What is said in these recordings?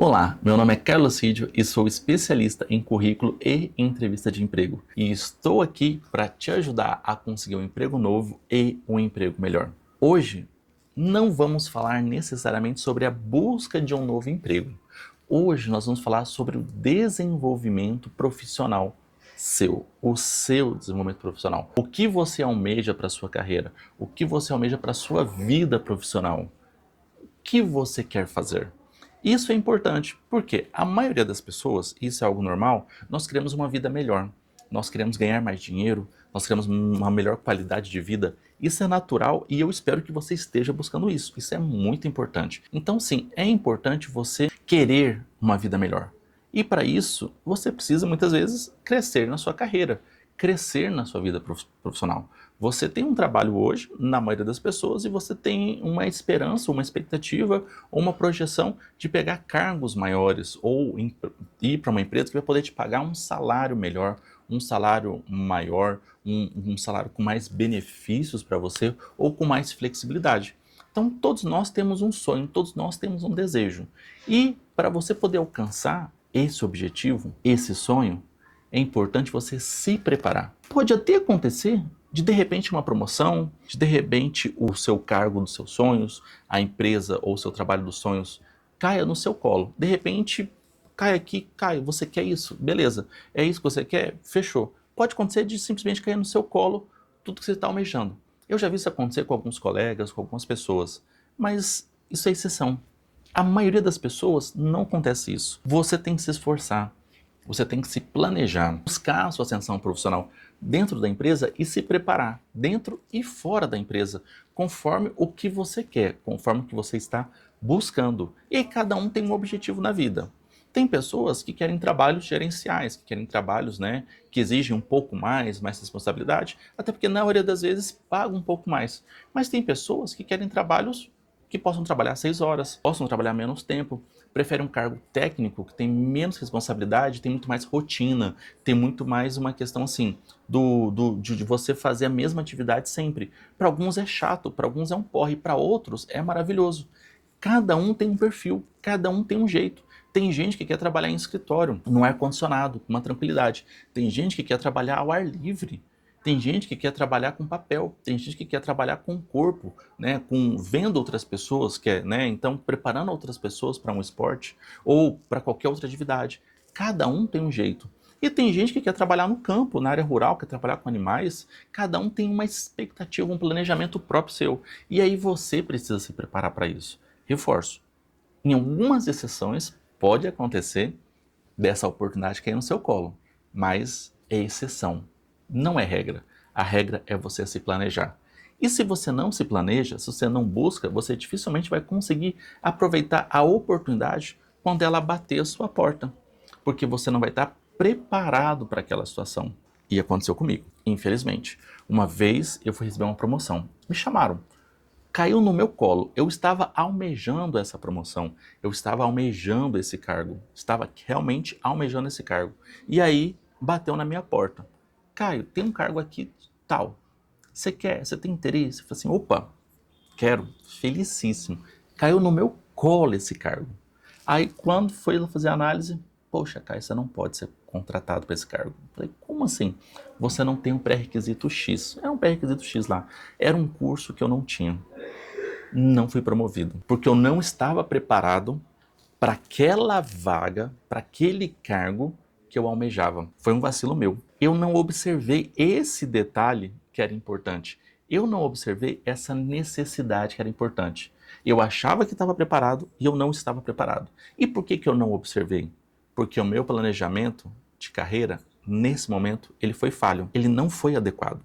Olá, meu nome é Carlos Cídio e sou especialista em currículo e entrevista de emprego. E estou aqui para te ajudar a conseguir um emprego novo e um emprego melhor. Hoje, não vamos falar necessariamente sobre a busca de um novo emprego. Hoje nós vamos falar sobre o desenvolvimento profissional seu, o seu desenvolvimento profissional. O que você almeja para a sua carreira? O que você almeja para a sua vida profissional? Que você quer fazer. Isso é importante, porque a maioria das pessoas, isso é algo normal, nós queremos uma vida melhor, nós queremos ganhar mais dinheiro, nós queremos uma melhor qualidade de vida. Isso é natural e eu espero que você esteja buscando isso. Isso é muito importante. Então sim, é importante você querer uma vida melhor. E para isso, você precisa muitas vezes crescer na sua carreira, crescer na sua vida profissional. Você tem um trabalho hoje, na maioria das pessoas, e você tem uma esperança, uma expectativa ou uma projeção de pegar cargos maiores ou ir para uma empresa que vai poder te pagar um salário melhor, um salário maior, um salário com mais benefícios para você ou com mais flexibilidade. Então, todos nós temos um sonho, todos nós temos um desejo. E para você poder alcançar esse objetivo, esse sonho, é importante você se preparar. Pode até acontecer de repente uma promoção, de repente o seu cargo dos seus sonhos, a empresa ou o seu trabalho dos sonhos caia no seu colo. De repente, cai aqui, cai, você quer isso? Beleza. É isso que você quer? Fechou. Pode acontecer de simplesmente cair no seu colo tudo que você está almejando. Eu já vi isso acontecer com alguns colegas, com algumas pessoas, mas isso é exceção. A maioria das pessoas não acontece isso. Você tem que se esforçar. Você tem que se planejar, buscar a sua ascensão profissional dentro da empresa e se preparar dentro e fora da empresa, conforme o que você quer, conforme o que você está buscando. E cada um tem um objetivo na vida. Tem pessoas que querem trabalhos gerenciais, que querem trabalhos, que exigem um pouco mais responsabilidade, até porque na maioria das vezes pagam um pouco mais. Mas tem pessoas que querem trabalhos que possam trabalhar 6 horas, possam trabalhar menos tempo, preferem um cargo técnico que tem menos responsabilidade, tem muito mais rotina, tem muito mais uma questão assim, de você fazer a mesma atividade sempre. Para alguns é chato, para alguns é um porre, para outros é maravilhoso. Cada um tem um perfil, cada um tem um jeito. Tem gente que quer trabalhar em escritório, no ar-condicionado, com uma tranquilidade. Tem gente que quer trabalhar ao ar livre. Tem gente que quer trabalhar com papel, tem gente que quer trabalhar com o corpo, com vendo outras pessoas, então preparando outras pessoas para um esporte ou para qualquer outra atividade. Cada um tem um jeito. E tem gente que quer trabalhar no campo, na área rural, quer trabalhar com animais. Cada um tem uma expectativa, um planejamento próprio seu. E aí você precisa se preparar para isso. Reforço, em algumas exceções pode acontecer dessa oportunidade cair no seu colo, mas é exceção, não é regra. A regra é você se planejar. E se você não se planeja, se você não busca, você dificilmente vai conseguir aproveitar a oportunidade quando ela bater a sua porta, porque você não vai estar preparado para aquela situação. E aconteceu comigo, infelizmente. Uma vez eu fui receber uma promoção, me chamaram. Caiu no meu colo. Eu estava almejando essa promoção, eu estava almejando esse cargo, estava realmente almejando esse cargo. E aí bateu na minha porta. Caio, tem um cargo aqui tal. Você quer? Você tem interesse? Eu falei assim, opa, quero, felicíssimo. Caiu no meu colo esse cargo. Aí quando foi fazer a análise, poxa, Caio, você não pode ser contratado para esse cargo. Eu falei, como assim? Você não tem um pré-requisito X. É um pré-requisito X lá. Era um curso que eu não tinha. Não fui promovido, porque eu não estava preparado para aquela vaga, para aquele cargo que eu almejava. Foi um vacilo meu. Eu não observei esse detalhe que era importante. Eu não observei essa necessidade que era importante. Eu achava que estava preparado e eu não estava preparado. E por que eu não observei? Porque o meu planejamento de carreira, nesse momento, ele foi falho. Ele não foi adequado.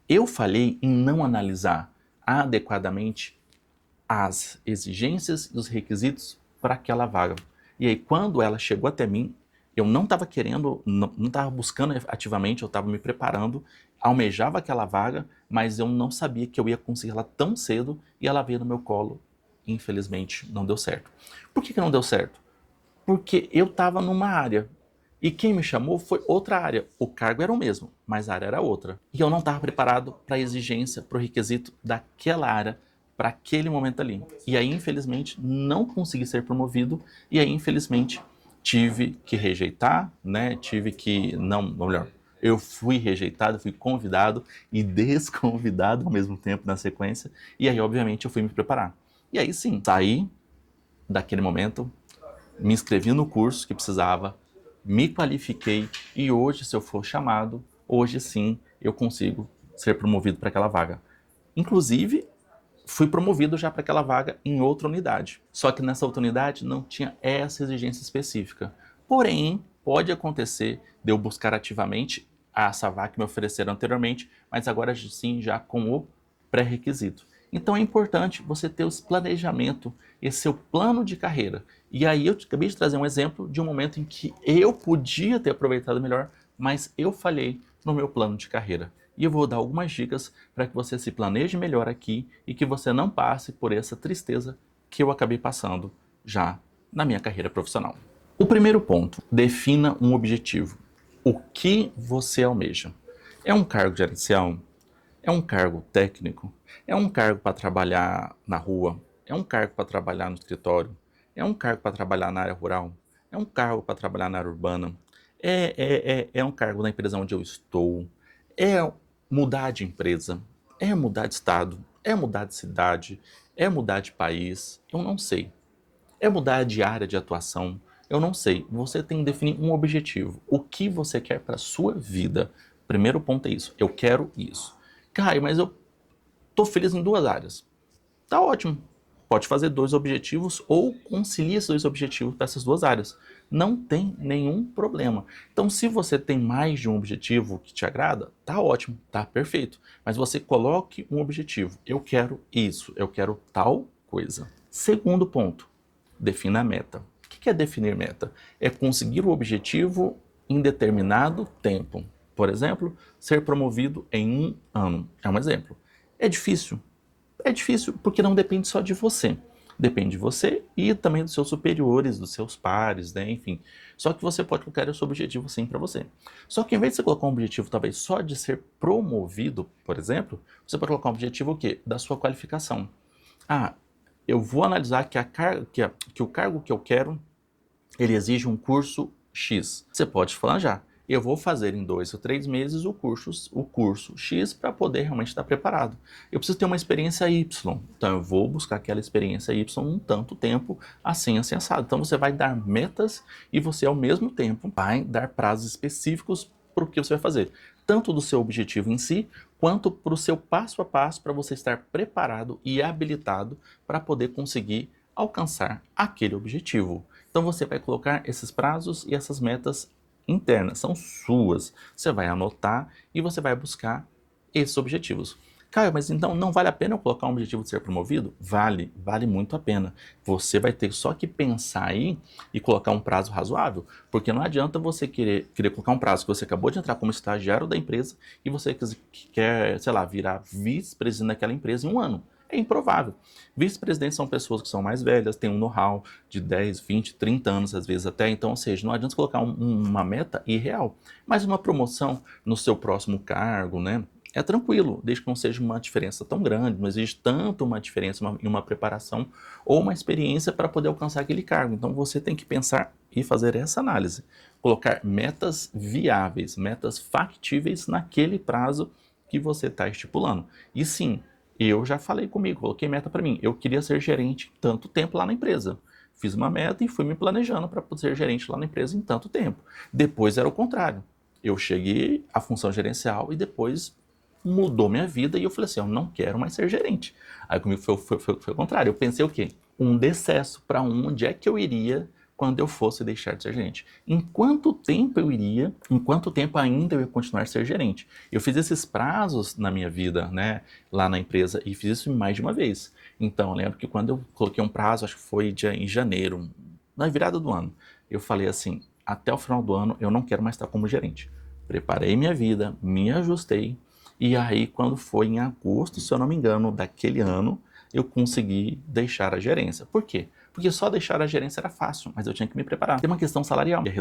Eu falhei em não analisar adequadamente as exigências e os requisitos para aquela vaga. E aí, quando ela chegou até mim, eu não estava querendo, não estava buscando ativamente, eu estava me preparando, almejava aquela vaga, mas eu não sabia que eu ia conseguir ela tão cedo e ela veio no meu colo. Infelizmente, não deu certo. Por que não deu certo? Porque eu estava numa área e quem me chamou foi outra área. O cargo era o mesmo, mas a área era outra. E eu não estava preparado para a exigência, para o requisito daquela área para aquele momento ali. E aí, infelizmente, não consegui ser promovido, e aí, infelizmente, tive que rejeitar, né? Tive que, não, ou melhor, eu fui rejeitado, fui convidado e desconvidado ao mesmo tempo na sequência, e aí, obviamente, eu fui me preparar. E aí sim, saí daquele momento, me inscrevi no curso que precisava, me qualifiquei e hoje, se eu for chamado, hoje sim eu consigo ser promovido para aquela vaga. Inclusive, fui promovido já para aquela vaga em outra unidade. Só que nessa outra unidade não tinha essa exigência específica. Porém, pode acontecer de eu buscar ativamente essa vaga que me ofereceram anteriormente, mas agora sim já com o pré-requisito. Então é importante você ter esse planejamento, esse seu plano de carreira. E aí eu acabei de trazer um exemplo de um momento em que eu podia ter aproveitado melhor, mas eu falhei no meu plano de carreira. E eu vou dar algumas dicas para que você se planeje melhor aqui e que você não passe por essa tristeza que eu acabei passando já na minha carreira profissional. O primeiro ponto, defina um objetivo. O que você almeja? É um cargo gerencial? É um cargo técnico? É um cargo para trabalhar na rua? É um cargo para trabalhar no escritório? É um cargo para trabalhar na área rural? É um cargo para trabalhar na área urbana? É um cargo na empresa onde eu estou? É mudar de empresa? É mudar de estado? É mudar de cidade? É mudar de país? Eu não sei. É mudar de área de atuação? Eu não sei. Você tem que definir um objetivo. O que você quer para a sua vida? Primeiro ponto é isso. Eu quero isso. Caio, mas eu tô feliz em duas áreas. Tá ótimo. Pode fazer dois objetivos ou concilia esses dois objetivos para essas duas áreas. Não tem nenhum problema. Então, se você tem mais de um objetivo que te agrada, tá ótimo, tá perfeito. Mas você coloque um objetivo. Eu quero isso, eu quero tal coisa. Segundo ponto, defina a meta. O que é definir meta? É conseguir o objetivo em determinado tempo. Por exemplo, ser promovido em um ano. É um exemplo. É difícil? É difícil porque não depende só de você. Depende de você e também dos seus superiores, dos seus pares, né? Enfim. Só que você pode colocar esse objetivo sim para você. Só que em vez de você colocar um objetivo talvez só de ser promovido, por exemplo, você pode colocar um objetivo o quê? Da sua qualificação. Ah, eu vou analisar que o cargo que eu quero, ele exige um curso X. Você pode falar já. Eu vou fazer em 2 ou 3 meses o curso X para poder realmente estar preparado. Eu preciso ter uma experiência Y, então eu vou buscar aquela experiência Y um tanto tempo, assim assado. Então você vai dar metas e você ao mesmo tempo vai dar prazos específicos para o que você vai fazer. Tanto do seu objetivo em si, quanto para o seu passo a passo para você estar preparado e habilitado para poder conseguir alcançar aquele objetivo. Então você vai colocar esses prazos e essas metas internas, são suas. Você vai anotar e você vai buscar esses objetivos. Caio, mas então não vale a pena eu colocar um objetivo de ser promovido? Vale, vale muito a pena. Você vai ter só que pensar aí e colocar um prazo razoável, porque não adianta você querer colocar um prazo que você acabou de entrar como estagiário da empresa e você quer, sei lá, virar vice-presidente daquela empresa em um ano. É improvável. Vice-presidentes são pessoas que são mais velhas, têm um know-how de 10, 20, 30 anos, às vezes até. Então, ou seja, não adianta colocar uma meta irreal. Mas uma promoção no seu próximo cargo, né? É tranquilo, desde que não seja uma diferença tão grande, não existe tanto uma diferença em uma preparação ou uma experiência para poder alcançar aquele cargo. Então você tem que pensar e fazer essa análise. Colocar metas viáveis, metas factíveis naquele prazo que você está estipulando. E sim, eu já falei comigo, coloquei meta para mim. Eu queria ser gerente tanto tempo lá na empresa. Fiz uma meta e fui me planejando para ser gerente lá na empresa em tanto tempo. Depois era o contrário. Eu cheguei à função gerencial e depois mudou minha vida e eu falei assim, eu não quero mais ser gerente. Aí comigo foi o contrário. Eu pensei o quê? Um decesso para onde é que eu iria quando eu fosse deixar de ser gerente. Em quanto tempo eu iria, em quanto tempo ainda eu ia continuar a ser gerente. Eu fiz esses prazos na minha vida, né, lá na empresa, e fiz isso mais de uma vez. Então, eu lembro que quando eu coloquei um prazo, acho que foi em janeiro, na virada do ano, eu falei assim, até o final do ano eu não quero mais estar como gerente. Preparei minha vida, me ajustei, e aí quando foi em agosto, se eu não me engano, daquele ano, eu consegui deixar a gerência. Por quê? Porque só deixar a gerência era fácil, mas eu tinha que me preparar. Tem uma questão salarial, ia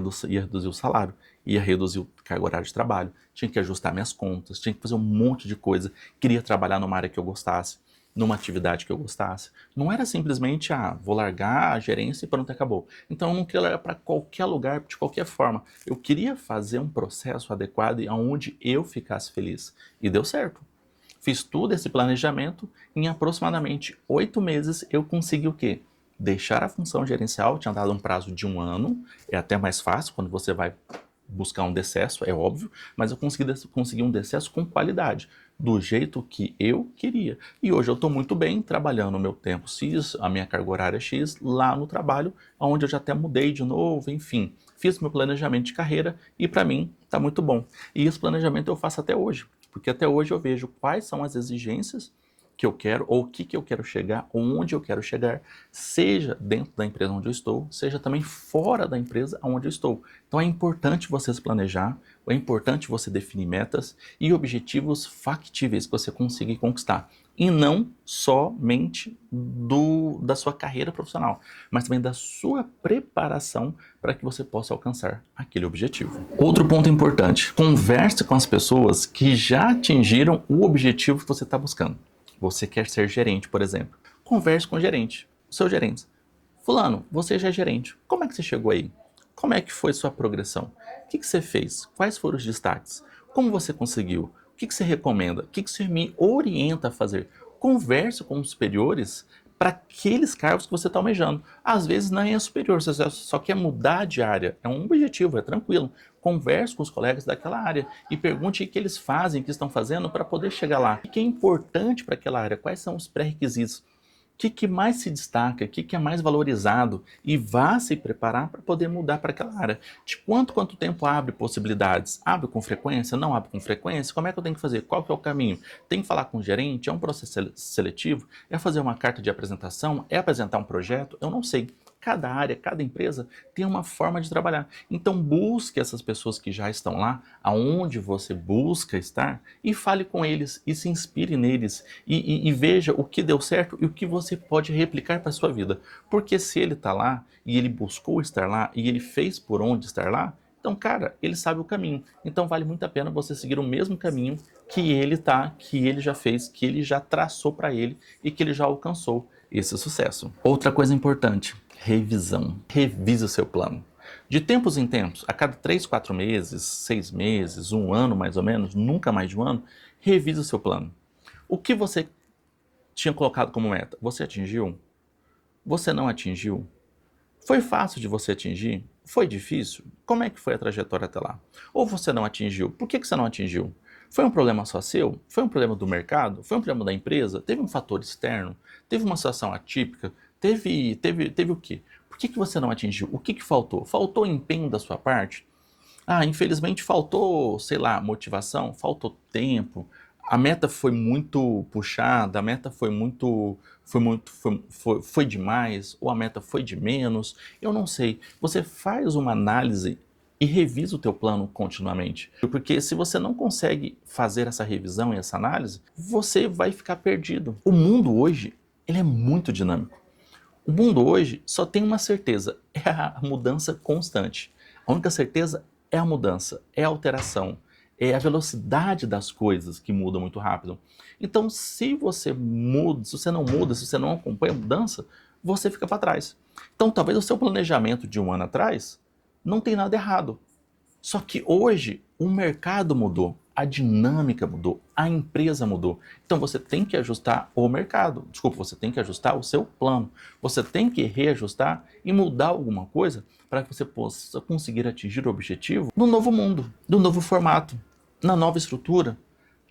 reduzir o salário, ia reduzir o carga horário de trabalho, tinha que ajustar minhas contas, tinha que fazer um monte de coisa, queria trabalhar numa área que eu gostasse. numa atividade que eu gostasse. Não era simplesmente, vou largar a gerência e pronto, acabou. Então eu não queria largar para qualquer lugar, de qualquer forma. Eu queria fazer um processo adequado e onde eu ficasse feliz. E deu certo. Fiz todo esse planejamento, em aproximadamente 8 meses eu consegui o quê? Deixar a função gerencial, tinha dado um prazo de 1 ano, é até mais fácil quando você vai buscar um decesso, é óbvio, mas eu consegui um decesso com qualidade, do jeito que eu queria. E hoje eu estou muito bem trabalhando o meu tempo X, a minha carga horária X, lá no trabalho, onde eu já até mudei de novo, enfim. Fiz meu planejamento de carreira e para mim está muito bom. E esse planejamento eu faço até hoje, porque até hoje eu vejo quais são as exigências que eu quero, ou o que eu quero chegar, ou onde eu quero chegar, seja dentro da empresa onde eu estou, seja também fora da empresa onde eu estou. Então é importante você se planejar, é importante você definir metas e objetivos factíveis que você conseguir conquistar. E não somente da sua carreira profissional, mas também da sua preparação para que você possa alcançar aquele objetivo. Outro ponto importante, converse com as pessoas que já atingiram o objetivo que você está buscando. Você quer ser gerente, por exemplo. Converse com o gerente, o seu gerente. Fulano, você já é gerente. Como é que você chegou aí? Como é que foi sua progressão? O que você fez? Quais foram os destaques? Como você conseguiu? O que você recomenda? O que você me orienta a fazer? Converse com os superiores para aqueles cargos que você está almejando. Às vezes não é superior, você só quer mudar de área. É um objetivo, é tranquilo. Converse com os colegas daquela área e pergunte o que eles fazem, o que estão fazendo para poder chegar lá. O que é importante para aquela área? Quais são os pré-requisitos? O que mais se destaca, o que é mais valorizado e vá se preparar para poder mudar para aquela área. De quanto tempo abre possibilidades? Abre com frequência? Não abre com frequência? Como é que eu tenho que fazer? Qual que é o caminho? Tem que falar com o gerente? É um processo seletivo? É fazer uma carta de apresentação? É apresentar um projeto? Eu não sei. Cada área, cada empresa tem uma forma de trabalhar. Então busque essas pessoas que já estão lá, aonde você busca estar, e fale com eles, e se inspire neles, e veja o que deu certo e o que você pode replicar para a sua vida. Porque se ele está lá, e ele buscou estar lá, e ele fez por onde estar lá, então, cara, ele sabe o caminho. Então vale muito a pena você seguir o mesmo caminho que ele tá, que ele já fez, que ele já traçou para ele e que ele já alcançou esse sucesso. Outra coisa importante, revisão. Revise o seu plano. De tempos em tempos, a cada 3, 4 meses, 6 meses, 1 ano mais ou menos, nunca mais de 1 ano, revise o seu plano. O que você tinha colocado como meta, você atingiu? Você não atingiu? Foi fácil de você atingir? Foi difícil? Como é que foi a trajetória até lá? Ou você não atingiu? Por que você não atingiu? Foi um problema só seu? Foi um problema do mercado? Foi um problema da empresa? Teve um fator externo? Teve uma situação atípica? Teve o quê? Por que você não atingiu? O que faltou? Faltou empenho da sua parte? Infelizmente faltou, sei lá, motivação, faltou tempo, a meta foi muito puxada, a meta foi demais, ou a meta foi de menos, eu não sei. Você faz uma análise e revisa o teu plano continuamente. Porque se você não consegue fazer essa revisão e essa análise, você vai ficar perdido. O mundo hoje, ele é muito dinâmico. O mundo hoje só tem uma certeza, é a mudança constante. A única certeza é a mudança, é a alteração, é a velocidade das coisas que mudam muito rápido. Então, se você muda, se você não muda, se você não acompanha a mudança, você fica para trás. Então, talvez o seu planejamento de 1 ano atrás não tem nada errado. Só que hoje o mercado mudou, a dinâmica mudou, a empresa mudou. Então você tem que ajustar o mercado. Desculpa, você tem que ajustar o seu plano. Você tem que reajustar e mudar alguma coisa para que você possa conseguir atingir o objetivo no novo mundo, no novo formato, na nova estrutura,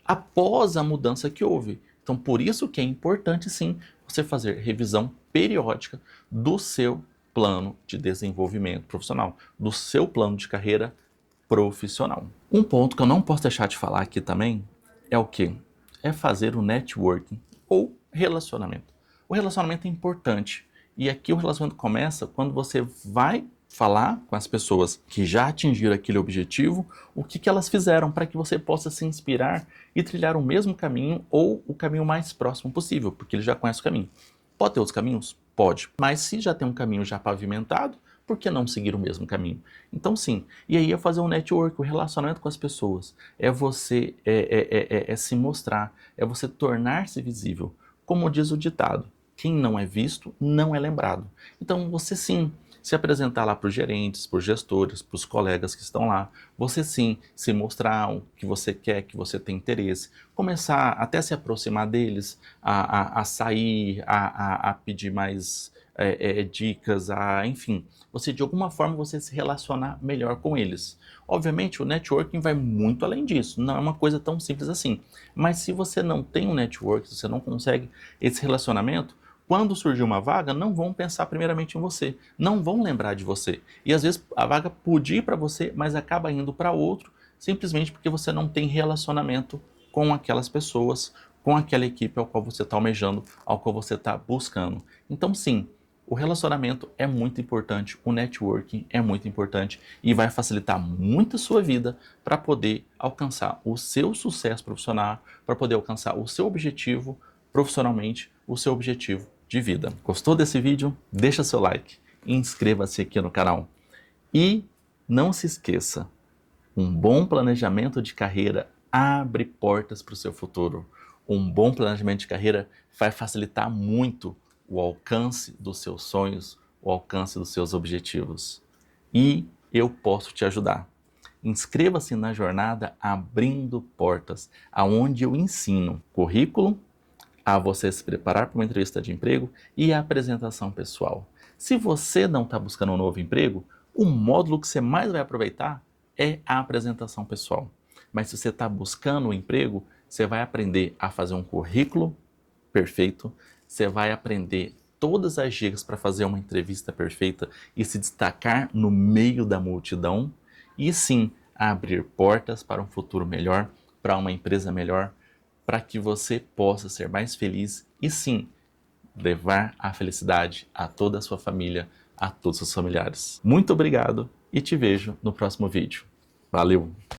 após a mudança que houve. Então por isso que é importante sim você fazer revisão periódica do seu plano de desenvolvimento profissional, do seu plano de carreira profissional. Um ponto que eu não posso deixar de falar aqui também é o quê? É fazer o networking ou relacionamento. O relacionamento é importante e aqui o relacionamento começa quando você vai falar com as pessoas que já atingiram aquele objetivo, o que elas fizeram para que você possa se inspirar e trilhar o mesmo caminho ou o caminho mais próximo possível, porque ele já conhece o caminho. Pode ter outros caminhos? Pode. Mas se já tem um caminho já pavimentado, por que não seguir o mesmo caminho? Então sim, e aí é fazer um network, o relacionamento com as pessoas, é você se mostrar, é você tornar-se visível. como diz o ditado, quem não é visto não é lembrado. Então você sim se apresentar lá para os gerentes, para os gestores, para os colegas que estão lá, você sim se mostrar o que você quer, que você tem interesse, começar até a se aproximar deles, a sair, a pedir mais dicas, enfim, você de alguma forma você se relacionar melhor com eles. Obviamente o networking vai muito além disso, não é uma coisa tão simples assim, mas se você não tem um network, se você não consegue esse relacionamento, quando surgir uma vaga, não vão pensar primeiramente em você, não vão lembrar de você. E às vezes a vaga podia ir para você, mas acaba indo para outro, simplesmente porque você não tem relacionamento com aquelas pessoas, com aquela equipe ao qual você está almejando, ao qual você está buscando. Então sim, o relacionamento é muito importante, o networking é muito importante e vai facilitar muito a sua vida para poder alcançar o seu sucesso profissional, para poder alcançar o seu objetivo profissionalmente, o seu objetivo de vida. Gostou desse vídeo? Deixa seu like, inscreva-se aqui no canal e não se esqueça, um bom planejamento de carreira abre portas para o seu futuro. Um bom planejamento de carreira vai facilitar muito o alcance dos seus sonhos, o alcance dos seus objetivos. E eu posso te ajudar. Inscreva-se na jornada Abrindo Portas, aonde eu ensino currículo, a você se preparar para uma entrevista de emprego e a apresentação pessoal. Se você não está buscando um novo emprego, o módulo que você mais vai aproveitar é a apresentação pessoal. Mas se você está buscando um emprego, você vai aprender a fazer um currículo perfeito, você vai aprender todas as dicas para fazer uma entrevista perfeita e se destacar no meio da multidão e sim abrir portas para um futuro melhor, para uma empresa melhor, para que você possa ser mais feliz e sim, levar a felicidade a toda a sua família, a todos os seus familiares. Muito obrigado e te vejo no próximo vídeo. Valeu!